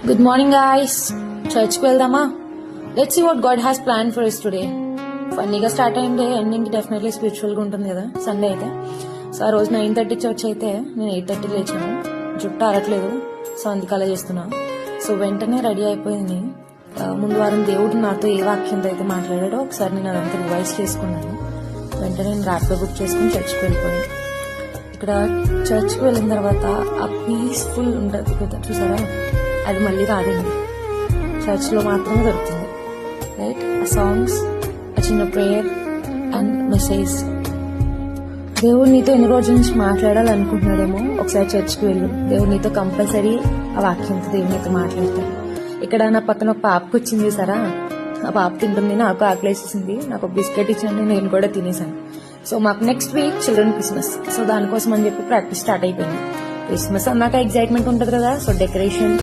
Good morning, guys. Church కి వెళ్దామా? Let's see what God has planned for us today. ఫన్నీగా start అయింది, ending definitely spiritual గా ఉంటుంది కదా సండే అయితే. సో ఆ రోజు 9:30 చర్చ్ అయితే నేను 8:30 లేచాను. జుట్టు ఆరట్లేదు, సో అందుకు అలా చేస్తున్నా. సో వెంటనే రెడీ అయిపోయింది. ముందు వారం దేవుడు నాతో ఏ వాక్యంతో అయితే మాట్లాడాడో ఒకసారి నేను అదంతా రివైజ్ చేసుకున్నాను. వెంటనే నేను ర్యాపిడో బుక్ చేసుకుని చర్చ్కి వెళ్ళిపోయాను. ఇక్కడ చర్చ్కి వెళ్ళిన తర్వాత ఆ పీస్ఫుల్ ఉంటుంది కదా, చూసారా, అది మళ్ళీ రాదండి, చర్చ్లో మాత్రమే దొరుకుతుంది. రైట్, ఆ సాంగ్స్, ఆ చిన్న ప్రేయర్ అండ్ మెసేజ్. దేవుడు నీతో ఎన్ని రోజుల నుంచి మాట్లాడాలనుకుంటున్నాడేమో ఒకసారి చర్చ్కి వెళ్ళు. దేవుడు నీతో కంపల్సరీ ఆ వాక్యంతో దేవుడు నీతో మాట్లాడతాడు. ఇక్కడ నా పక్కన ఒక పాపకు వచ్చింది చూసారా, ఆ పాప తింటుంది, నాకు ఆకలేసేసింది. నాకు ఒక బిస్కెట్ ఇచ్చాను, నేను కూడా తినేసాను. సో మాకు next week children Christmas, so దానికోసం అని చెప్పి ప్రాక్టీస్ స్టార్ట్ అయిపోయింది. క్రిస్మస్ అన్నాక ఎగ్జైట్మెంట్ ఉంటుంది కదా, సో డెకరేషన్